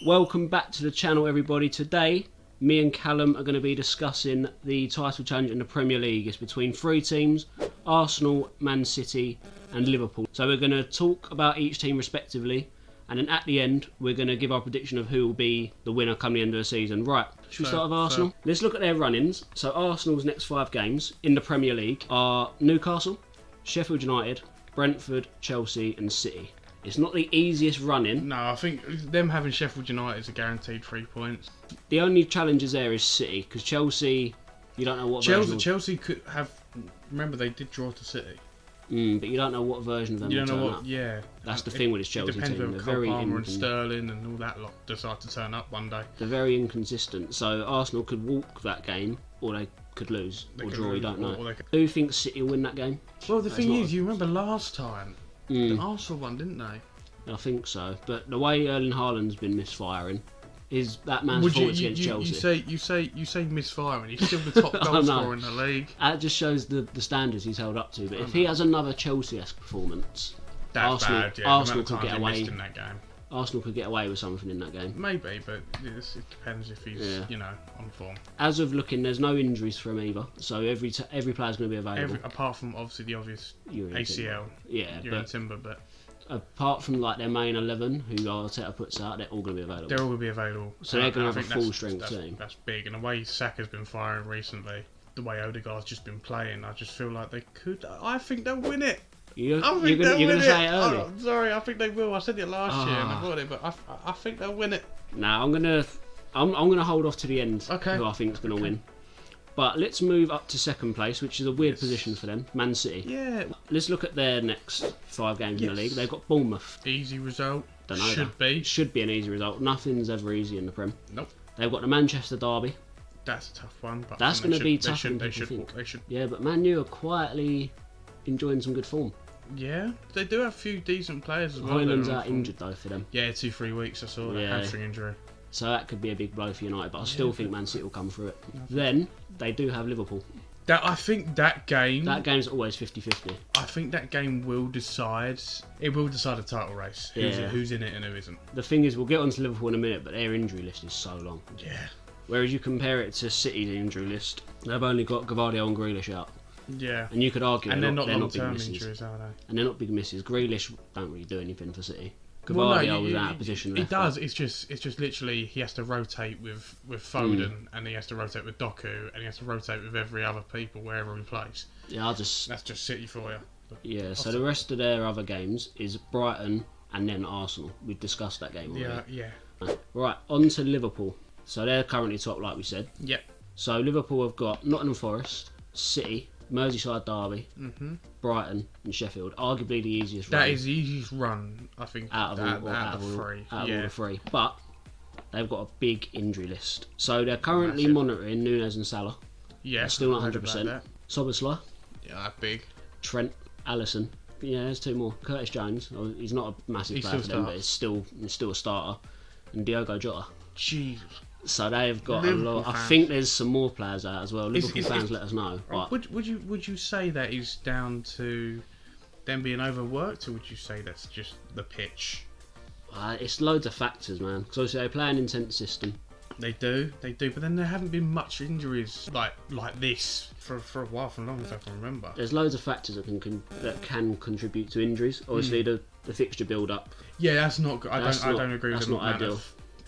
Welcome back to the channel, everybody. Today, me and Callum are going to be discussing the title challenge in the Premier League. It's between three teams: Arsenal, Man City and Liverpool. So we're going to talk about each team respectively, and then at the end we're going to give our prediction of who will be the winner come the end of the season. Right, should we start with Arsenal? Let's look at their run-ins. So Arsenal's next 5 games in the Premier League are Newcastle, Sheffield United, Brentford, Chelsea and City. It's not the easiest run-in. No, I think them having Sheffield United is a guaranteed 3 points. The only challenges there is City, because Chelsea, you don't know what version. Chelsea could have. Remember, they did draw to City. But you don't know what version of them will turn up. Yeah. That's the thing with this Chelsea team. It team. depends whether Cole Palmer and Sterling and all that lot decide to turn up one day. They're very inconsistent. So Arsenal could walk that game, or they could lose, or draw. You don't know. Who you think City will win that game? Well, the thing is, you remember last time. The Arsenal won, didn't they? I think so, but the way Erling Haaland's been misfiring is that man's performance against Chelsea. You say misfiring. He's still the top goal scorer in the league. That just shows the standards he's held up to. But if he has another Chelsea-esque performance, Arsenal could get away. In that game. Arsenal could get away with something in that game. Maybe, but it depends if he's on form. As of looking, there's no injuries for him either, so every player's going to be available. Apart from obviously the obvious ACL, Timber. Timber, but apart from like their main 11, who Arteta puts out, they're all going to be available. They're all going to be available. So they're going to have a full strength team. That's big, and the way Saka's been firing recently, the way Odegaard's just been playing, I just feel like they could. I think they'll win it. You're going to say it early? Oh, sorry, I think they will. I said it last year and I got it, but I think they'll win it. Nah, I'm gonna hold off to the end. Okay. Who I think is going to win. But let's move up to second place, which is a weird position for them. Man City. Yeah. Let's look at their next 5 games in the league. They've got Bournemouth. Easy result. Don't know. Should be an easy result. Nothing's ever easy in the Prem. Nope. They've got the Manchester derby. That's a tough one. But that's going to be tough. They should. Yeah, but Man U are quietly enjoying some good form. Yeah, they do have a few decent players as well. Højlund's out injured though for them. Yeah, 2-3 weeks. I saw that hamstring injury. So that could be a big blow for United, but I still think Man City will come through it. Then they do have Liverpool. I think that game. That game's always 50-50. I think that game will decide. It will decide a title race. Who's in it and who isn't. The thing is, we'll get onto Liverpool in a minute, but their injury list is so long. Yeah. Whereas you compare it to City's injury list, they've only got Guardiola and Grealish out. Yeah. And you could argue they're not big long-term misses. injuries, are they? And they're not big misses. Grealish don't really do anything for City. Guardiola was out of position. He does. It's just literally he has to rotate with Foden, and he has to rotate with Doku, and he has to rotate with every other people wherever he plays. Yeah, that's just City for you. Yeah. So the rest of their other games is Brighton and then Arsenal. We've discussed that game already. Yeah. Right, on to Liverpool. So they're currently top, like we said. Yep. So Liverpool have got Nottingham Forest, City, Merseyside derby, Brighton and Sheffield. Arguably the easiest run. That is the easiest run, I think, out of all the three. But they've got a big injury list. So they're currently monitoring Núñez and Salah. Yeah. They're still not 100%. Szoboszlai. Yeah, big. Trent, Alisson. Yeah, there's 2 more. Curtis Jones. He's not a massive player for them, but he's still a starter. And Diogo Jota. Jesus. So they've got a lot. I think there's some more players out as well. Liverpool fans, let us know. But would you say that is down to them being overworked, or would you say that's just the pitch? It's loads of factors, man. Because obviously they play an intense system. They do. But then there haven't been much injuries like this for a while, for as long as I can remember. There's loads of factors that can contribute to injuries. Obviously the fixture build up. Yeah, that's not good. I don't agree with that. That's not ideal.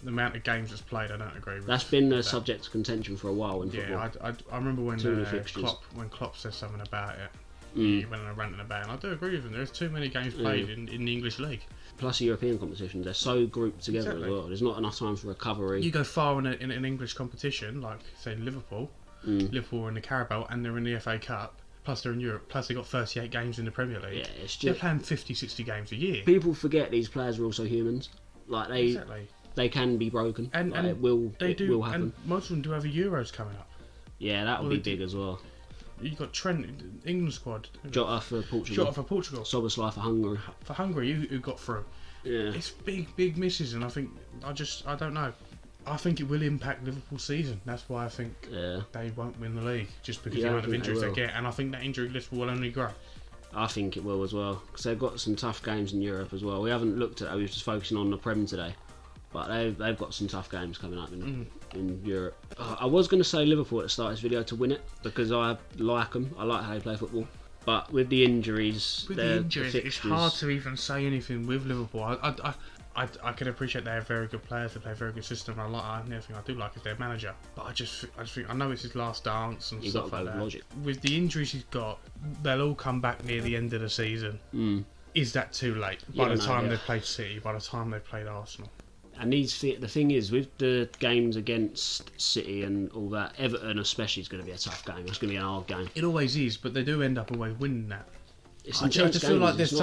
The amount of games that's played, I don't agree with. That's been a subject of contention for a while in football. Yeah, I remember when Klopp said something about it. He went on a rant about it, and I do agree with him. There's too many games played in the English league. Plus European competitions, they're so grouped together as well. There's not enough time for recovery. You go far in an English competition, like say Liverpool. Liverpool are in the Carabao and they're in the FA Cup. Plus they're in Europe. Plus they've got 38 games in the Premier League. Yeah, it's just, they're playing 50, 60 games a year. People forget these players are also humans. Like they can be broken. And it will happen. And most of them do have a Euros coming up. Yeah, that would be big as well. You've got Trent, England squad. Jota for Portugal. Szoboszlai for Hungary. For Hungary, who got through. Yeah. It's big misses, and I don't know. I think it will impact Liverpool's season. That's why I think they won't win the league, just because the amount of injuries they get. And I think that injury list will only grow. I think it will as well, because they've got some tough games in Europe as well. We haven't looked at it, we were just focusing on the Prem today. but they've got some tough games coming up in Europe. I was going to say Liverpool at the start of this video to win it because I like them. I like how they play football. But with the injuries, it's hard to even say anything with Liverpool. I can appreciate they have very good players, they play a very good system. Another thing I do like is their manager. But I just think I know it's his last dance and stuff like that. Logic. With the injuries he's got, they'll all come back near the end of the season. Is that too late? By the time they've played City, by the time they've played Arsenal. And the thing is, with the games against City and all that, Everton especially is going to be a tough game. It's going to be an hard game. It always is, but they do end up always winning that. I just feel like there's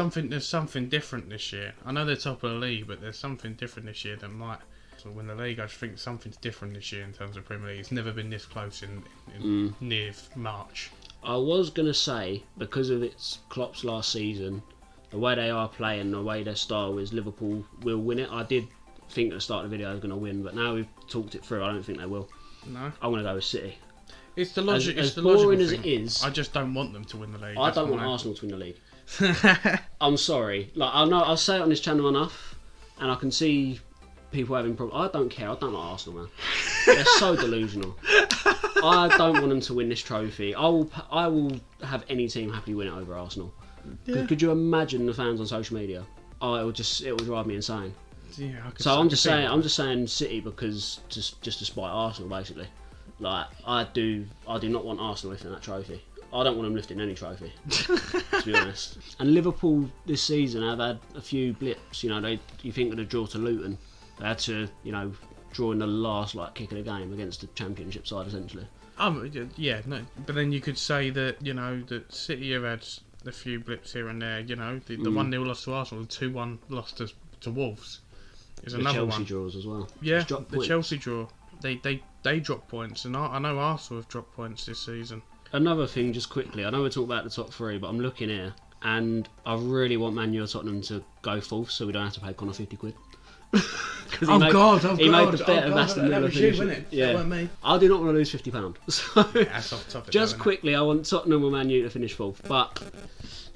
something different this year. I know they're top of the league, but there's something different this year that might win the league. I just think something's different this year in terms of Premier League. It's never been this close in near March. I was going to say, because of its Klopp's last season, the way they are playing, the way their style is, Liverpool will win it. I did think at the start of the video they were going to win, but now we've talked it through, I don't think they will. No. I'm going to go with City. It's the logic. As boring as it is, I just don't want them to win the league. I don't want Arsenal to win the league. I'm sorry. Like I know, I'll say it on this channel enough, and I can see people having problems. I don't care. I don't like Arsenal, man. They're so delusional. I don't want them to win this trophy. I will have any team happily win it over Arsenal. Yeah. Could you imagine the fans on social media? Oh, it would drive me insane. Yeah, I'm just saying City because just to spite Arsenal basically. Like I do not want Arsenal lifting that trophy. I don't want them lifting any trophy, to be honest. And Liverpool this season have had a few blips. You know, you think of the draw to Luton, they had to draw in the last kick of the game against the Championship side essentially. Yeah, no, but then you could say that that City have had a few blips here and there. The 1-0 loss to Arsenal, the 2-1 loss to Wolves. Is the another Chelsea one. draws as well. Yeah, the Chelsea draw. They drop points, and I know Arsenal have dropped points this season. Another thing, just quickly, I know we're talking about the top three, but I'm looking here, and I really want Man U or Tottenham to go fourth, so we don't have to pay Connor £50. He made the bet of Aston Villa finishing. Yeah, that wasn't me. I do not want to lose £50. So that's off the topic, just quickly, I want Tottenham or Man U to finish fourth, but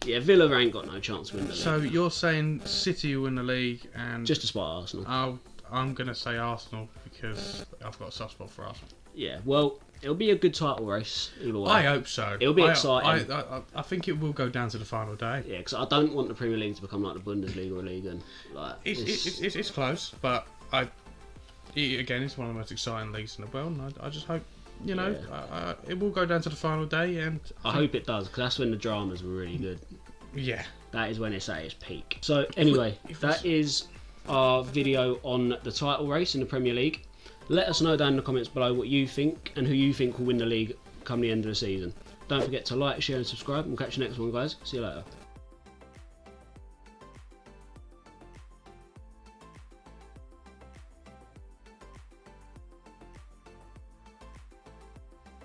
yeah, Villa ain't got no chance to win the league. So you're saying City will win the league, and just to spite Arsenal. I'm going to say Arsenal because I've got a soft spot for Arsenal. Yeah, well, it'll be a good title race either way. I hope so. It'll be exciting. I think it will go down to the final day. Yeah, because I don't want the Premier League to become like the Bundesliga or League. And it's close, but again, it's one of the most exciting leagues in the world. And I just hope it will go down to the final day, and I hope it does, because that's when the dramas were really good. Yeah, that is when it's at its peak. So anyway, that is our video on the title race in the Premier League. Let us know down in the comments below what you think and who you think will win the league come the end of the season. Don't forget to like, share and subscribe. We'll catch you next one, guys. See you later.